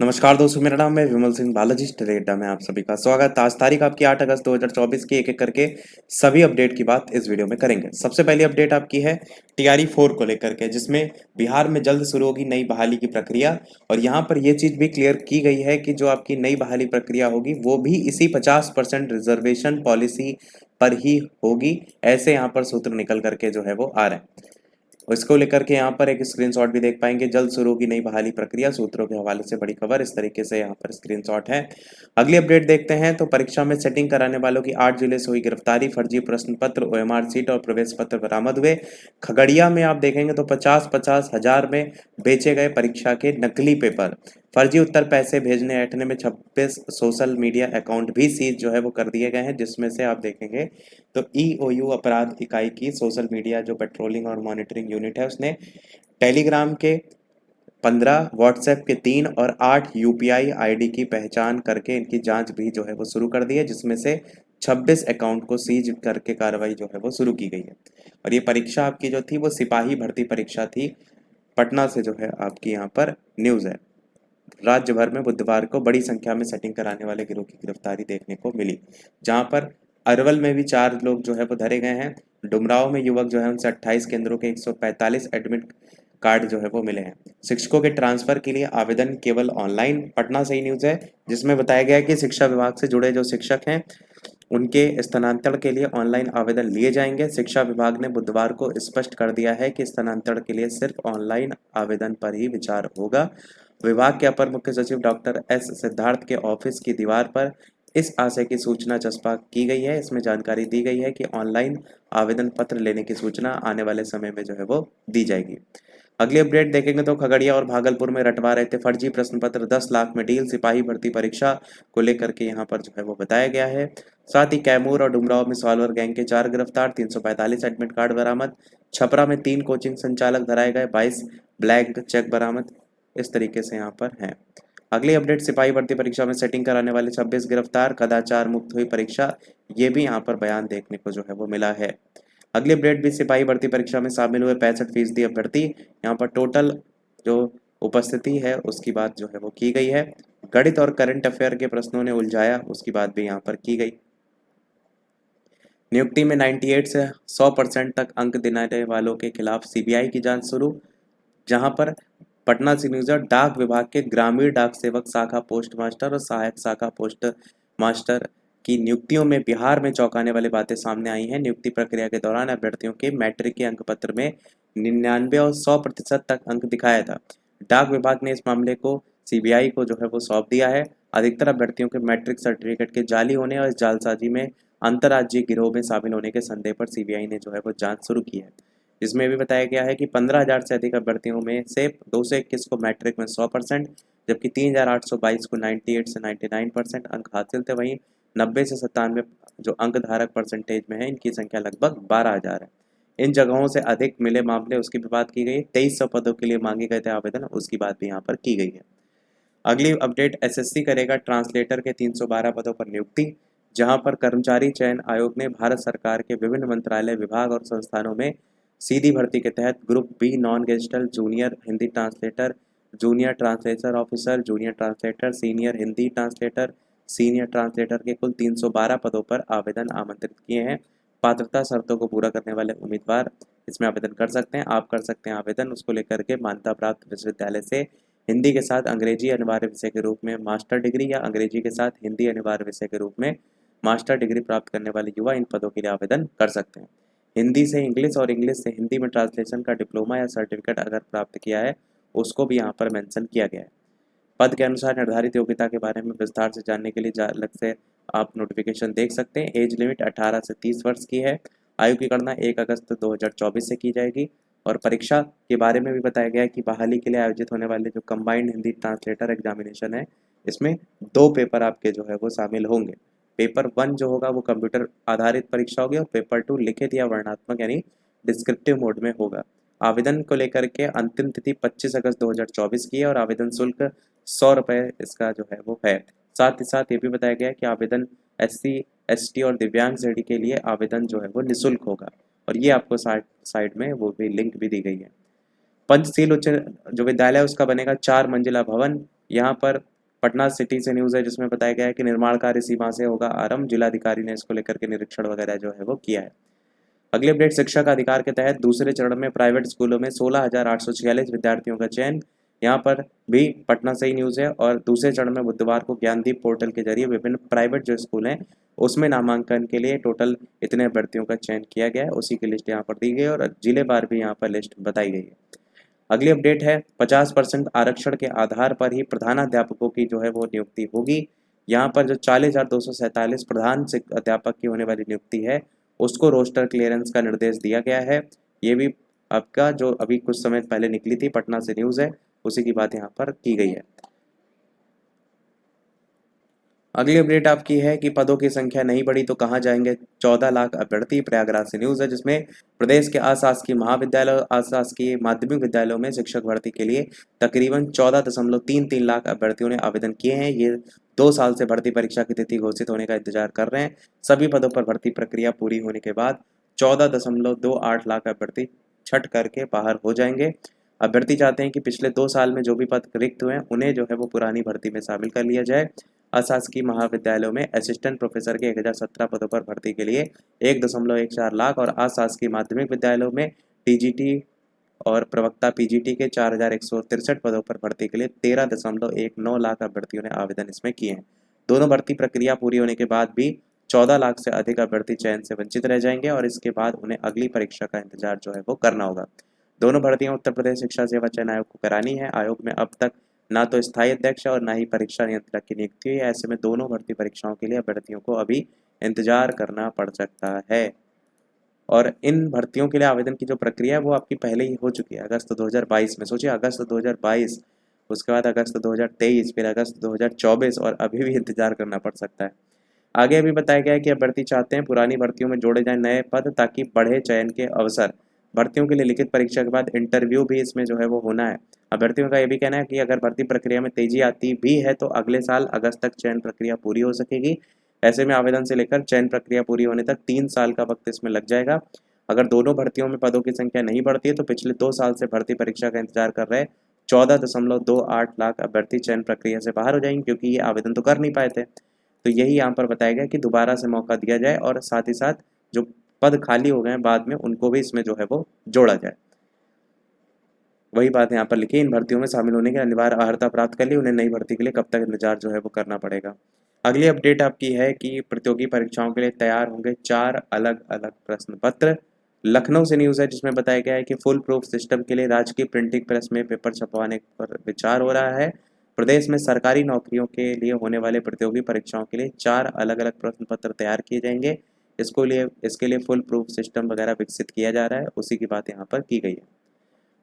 नमस्कार दोस्तों, मेरा नाम है विमल सिंह बालाजी स्टेटा में आप सभी का स्वागत। आज तारीख आपकी 8 अगस्त 2024 की एक एक करके सभी अपडेट की बात इस वीडियो में करेंगे। सबसे पहली अपडेट आपकी है टीआरई 4 को लेकर के, जिसमें बिहार में जल्द शुरू होगी नई बहाली की प्रक्रिया। और यहाँ पर यह चीज भी क्लियर की गई है कि जो आपकी नई बहाली प्रक्रिया होगी वो भी इसी 50% रिजर्वेशन पॉलिसी पर ही होगी। ऐसे यहाँ पर सूत्र निकल करके जो है वो आ रहे हैं। इसको लेकर के यहाँ पर एक स्क्रीनशॉट भी देख पाएंगे। जल्द शुरू होगी नई बहाली प्रक्रिया, सूत्रों के हवाले से बड़ी खबर, इस तरीके से यहाँ पर स्क्रीनशॉट है। अगली अपडेट देखते हैं तो परीक्षा में सेटिंग कराने वालों की 8 जिले से हुई गिरफ्तारी, फर्जी प्रश्न पत्र, ओएमआर सीट और प्रवेश पत्र बरामद हुए। खगड़िया में आप देखेंगे तो 50-50 हजार में बेचे गए परीक्षा के नकली पेपर। फर्जी उत्तर पैसे भेजने ऐंठने में 26 सोशल मीडिया अकाउंट भी सीज जो है वो कर दिए गए हैं, जिसमें से आप देखेंगे तो ईओयू अपराध इकाई की सोशल मीडिया जो पेट्रोलिंग और मॉनिटरिंग यूनिट है उसने टेलीग्राम के 15, व्हाट्सएप के 3 और 8 यूपीआई आईडी की पहचान करके इनकी जांच भी जो है वो शुरू कर दी है, जिसमें से 26 अकाउंट को सीज करके कार्रवाई जो है वो शुरू की गई है। और ये परीक्षा आपकी जो थी वो सिपाही भर्ती परीक्षा थी। पटना से जो है आपकी यहाँ पर न्यूज़ है। राज्य भर में बुधवार को बड़ी संख्या में सेटिंग कराने वाले गिरोह की गिरफ्तारी देखने को मिली, जहां पर अरवल में भी 4 लोग जो है वो धरे गए हैं। डुमरांव में युवक जो है उनसे 28 केंद्रों के 145 एडमिट कार्ड जो है वो मिले हैं। शिक्षकों के ट्रांसफर के लिए आवेदन केवल ऑनलाइन। पटना से ही न्यूज है, जिसमें बताया गया है कि शिक्षा विभाग से जुड़े जो शिक्षक हैं उनके स्थानांतरण के लिए ऑनलाइन आवेदन लिए जाएंगे। शिक्षा विभाग ने बुधवार को स्पष्ट कर दिया है कि स्थानांतरण के लिए सिर्फ ऑनलाइन आवेदन पर ही विचार होगा। विभाग के अपर मुख्य सचिव डॉक्टर एस सिद्धार्थ के ऑफिस की दीवार पर इस आशय की सूचना चस्पा की गई है। इसमें जानकारी दी गई है कि ऑनलाइन आवेदन पत्र लेने की सूचना आने वाले समय में जो है वो दी जाएगी। अगली अपडेट देखेंगे तो खगड़िया और भागलपुर में रटवा रहे थे फर्जी प्रश्न पत्र, 10 लाख में डील। सिपाही भर्ती परीक्षा को लेकर के यहाँ पर जो है वो बताया गया है। साथ ही कैमूर और डुमरांव में सॉल्वर गैंग के 4 गिरफ्तार, 345 एडमिट कार्ड बरामद। छपरा में 3 कोचिंग संचालक धराए गए, 22 ब्लैंक चेक बरामद। इस तरीके से यहाँ पर है। अगली अपडेट सिपाही भर्ती परीक्षा में सेटिंग कराने वाले 26 गिरफ्तार, कदाचार मुक्त हुई परीक्षा। ये भी यहाँ पर बयान देखने को जो है वो मिला है। अगली अपडेट भी सिपाही भर्ती परीक्षा में शामिल हुए 65% अभ्यर्थी। यहाँ पर टोटल जो उपस्थिति है उसकी बात जो है वो की गई है। गणित और करंट अफेयर के प्रश्नों ने उलझाया, उसकी बात भी यहाँ पर की गई। नियुक्ति में 98 से 100% तक अंक दिलाने वालों के खिलाफ सीबीआई की जांच शुरू, जहां पर पटना से न्यूज है, डाक विभाग के ग्रामीण डाक सेवक शाखा पोस्ट मास्टर और सहायक शाखा पोस्ट मास्टर की नियुक्तियों में बिहार में चौंकाने वाली बातें सामने आई हैं। नियुक्ति प्रक्रिया के दौरान अभ्यर्थियों के मैट्रिक के अंक पत्र में 99 और 100% तक अंक दिखाया था। डाक विभाग ने इस मामले को सीबीआई को जो है वो सौंप दिया है। अधिकतर अभ्यर्थियों के मैट्रिक सर्टिफिकेट के जाली होने और इस जालसाजी में अंतर्राज्यीय गिरोह में शामिल होने के संदेह पर सीबीआई ने जो है वो जांच शुरू की है। इसमें भी बताया गया है कि 15,000 से अधिक अभ्यर्थियों में से 221 को मैट्रिक में 100%, जबकि 3,822 को 98 से 99% अंक हासिल थे। वहीं 90 से 97 जो अंक धारक परसेंटेज में है, इनकी संख्या लगभग 12,000 है। इन जगहों से अधिक मिले मामले उसकी भी बात की गई। 2300 पदों के लिए मांगे गए थे आवेदन, उसकी बात भी यहाँ पर की गई है। अगली अपडेट एसएससी करेगा ट्रांसलेटर के 312 पदों पर नियुक्ति, जहां पर कर्मचारी चयन आयोग ने भारत सरकार के विभिन्न मंत्रालय, विभाग और संस्थानों में सीधी भर्ती के तहत group B non gazetted junior Hindi translator, junior translator officer, junior translator, senior Hindi translator, senior translator के कुल 312 पदों पर आवेदन आमंत्रित किए हैं। पात्रता शर्तों को पूरा करने वाले उम्मीदवार इसमें आवेदन कर सकते हैं। आप कर सकते हैं आवेदन, उसको लेकर के मान्यता प्राप्त विश्वविद्यालय से हिंदी के साथ अंग्रेजी अनिवार्य विषय के रूप में मास्टर डिग्री या अंग्रेजी के साथ हिंदी अनिवार्य विषय के रूप में मास्टर डिग्री प्राप्त करने वाले युवा इन पदों के लिए आवेदन कर सकते हैं। हिंदी से इंग्लिश और इंग्लिश से हिंदी में ट्रांसलेशन का डिप्लोमा या सर्टिफिकेट अगर प्राप्त किया है, उसको भी यहाँ पर मेंशन किया गया है। पद के अनुसार निर्धारित योग्यता के बारे में विस्तार से जानने के लिए अलग से आप नोटिफिकेशन देख सकते हैं। एज लिमिट 18 से 30 वर्ष की है। आयु की गणना 1 अगस्त 2024 से की जाएगी। और परीक्षा के बारे में भी बताया गया है कि बहाली के लिए आयोजित होने वाले जो कंबाइंड हिंदी ट्रांसलेटर एग्जामिनेशन है, इसमें 2 पेपर आपके जो है वो शामिल होंगे। पेपर 1 जो होगा वो कंप्यूटर आधारित परीक्षा होगी और पेपर 2 लिखित या वर्णनात्मक यानी डिस्क्रिप्टिव मोड में होगा। आवेदन को लेकर के अंतिम तिथि 25 अगस्त 2024 की है और आवेदन शुल्क 100 रुपये इसका जो है वो है। साथ ही साथ ये भी बताया गया है कि आवेदन SC ST और दिव्यांग श्रेणी के लिए आवेदन जो है वो निःशुल्क होगा। और ये आपको साइड में वो भी लिंक भी दी गई है। पंचशील उच्च जो विद्यालय उसका बनेगा 4 मंजिला भवन। यहाँ पर पटना सिटी से न्यूज़ है जिसमें बताया गया है कि निर्माण कार्य इसी माह से होगा आरंभ। जिलाधिकारी ने इसको लेकर के निरीक्षण वगैरह जो है वो किया है। अगली अपडेट, शिक्षा का अधिकार के तहत दूसरे चरण में प्राइवेट स्कूलों में 16,846 विद्यार्थियों का चयन। यहाँ पर भी पटना से ही न्यूज़ है। और दूसरे चरण में बुधवार को ज्ञानदीप पोर्टल के जरिए विभिन्न प्राइवेट जो स्कूल हैं उसमें नामांकन के लिए टोटल इतने अभ्यर्थियों का चयन किया गया है, उसी की लिस्ट यहाँ पर दी गई है और जिलेवार भी यहाँ पर लिस्ट बताई गई है। अगली अपडेट है 50% आरक्षण के आधार पर ही प्रधानाध्यापकों की जो है वो नियुक्ति होगी। यहाँ पर जो 40,247 प्रधान अध्यापक की होने वाली नियुक्ति है उसको रोस्टर क्लियरेंस का निर्देश दिया गया है। ये भी आपका जो अभी कुछ समय पहले निकली थी, पटना से न्यूज़ है, उसी की बात यहाँ पर की गई है। अगली अपडेट आपकी है कि पदों की संख्या नहीं बढ़ी तो कहाँ जाएंगे 14 लाख अभ्यर्थी। प्रयागराज से न्यूज़ है जिसमें प्रदेश के अशासकीय महाविद्यालय और अशासकीय माध्यमिक विद्यालयों में शिक्षक भर्ती के लिए तकरीबन 14.33 लाख अभ्यर्थियों ने आवेदन किए हैं। ये 2 साल से भर्ती परीक्षा की तिथि घोषित होने का इंतजार कर रहे हैं। सभी पदों पर भर्ती प्रक्रिया पूरी होने के बाद 14.28 लाख अभ्यर्थी छट करके बाहर हो जाएंगे। अभ्यर्थी चाहते हैं कि पिछले 2 साल में जो भी पद रिक्त हुए हैं उन्हें जो है वो पुरानी भर्ती में शामिल कर लिया जाए। अशासकीय महाविद्यालयों में असिस्टेंट प्रोफेसर के 1017 पदों पर भर्ती के लिए 1.14 लाख और अशासकीय माध्यमिक विद्यालयों में टीजीटी और प्रवक्ता पीजीटी के 4,163 पदों पर भर्ती के लिए 13.19 लाख अभ्यर्थियों ने आवेदन इसमें किए हैं। दोनों भर्ती प्रक्रिया पूरी होने के बाद भी 14 लाख से अधिक अभ्यर्थी चयन से वंचित रह जाएंगे और इसके बाद उन्हें अगली परीक्षा का इंतजार जो है वो करना होगा। दोनों भर्तियां उत्तर प्रदेश शिक्षा सेवा चयन आयोग को करानी है। आयोग में अब तक ना तो स्थायी अध्यक्ष और ना ही परीक्षा नियंत्रक की नियुक्ति हुई है। ऐसे में दोनों भर्ती परीक्षाओं के लिए अभ्यर्थियों को अभी इंतजार करना पड़ सकता है। और इन भर्तियों के लिए आवेदन की जो प्रक्रिया है वो आपकी पहले ही हो चुकी है अगस्त 2022 में। सोचिए, अगस्त 2022, उसके बाद अगस्त 2023, फिर अगस्त 2024 और अभी भी इंतजार करना पड़ सकता है। आगे अभी बताया गया है कि अभ्यर्थी चाहते हैं पुरानी भर्तियों में जोड़े जाएं नए पद ताकि बढ़े चयन के अवसर। भर्तियों के लिए लिखित परीक्षा के बाद इंटरव्यू भी इसमें जो है वो होना है। अभ्यर्थियों का ये भी कहना है कि अगर भर्ती प्रक्रिया में तेजी आती भी है तो अगले साल अगस्त तक चयन प्रक्रिया पूरी हो सकेगी। ऐसे में आवेदन से लेकर चयन प्रक्रिया पूरी होने तक 3 साल का वक्त इसमें लग जाएगा। अगर दोनों भर्तियों में पदों की संख्या नहीं बढ़ती है तो पिछले 2 साल से भर्ती परीक्षा का इंतजार कर रहे 14.28 लाख अभ्यर्थी चयन प्रक्रिया से बाहर हो जाएंगे, क्योंकि ये आवेदन तो कर नहीं पाए थे। तो यही यहाँ पर बताया गया कि दोबारा से मौका दिया जाए और साथ ही साथ जो पद खाली हो गए हैं बाद में उनको भी इसमें जो है वो जोड़ा जाए। वही बात यहाँ पर लिखी, इन भर्तियों में शामिल होने की अनिवार्य अर्हता प्राप्त कर ली, उन्हें नई भर्ती के लिए कब तक इंतजार जो है वो करना पड़ेगा। अगली अपडेट आपकी है कि प्रतियोगी परीक्षाओं के लिए तैयार होंगे 4 अलग अलग प्रश्न पत्र। लखनऊ से न्यूज़ है जिसमें बताया गया है कि फुल प्रूफ सिस्टम के लिए राजकीय प्रिंटिंग प्रेस में पेपर छपवाने पर विचार हो रहा है। प्रदेश में सरकारी नौकरियों के लिए होने वाले प्रतियोगी परीक्षाओं के लिए 4 अलग अलग प्रश्न पत्र तैयार किए जाएंगे। इसके लिए फुल प्रूफ सिस्टम वगैरह विकसित किया जा रहा है, उसी की बात यहाँ पर की गई है।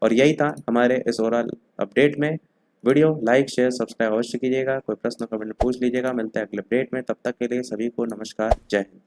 और यही था हमारे इस ओवरऑल अपडेट में। वीडियो लाइक शेयर सब्सक्राइब अवश्य कीजिएगा। कोई प्रश्न कमेंट में पूछ लीजिएगा। मिलते हैं अगले अपडेट में, तब तक के लिए सभी को नमस्कार, जय हिंद।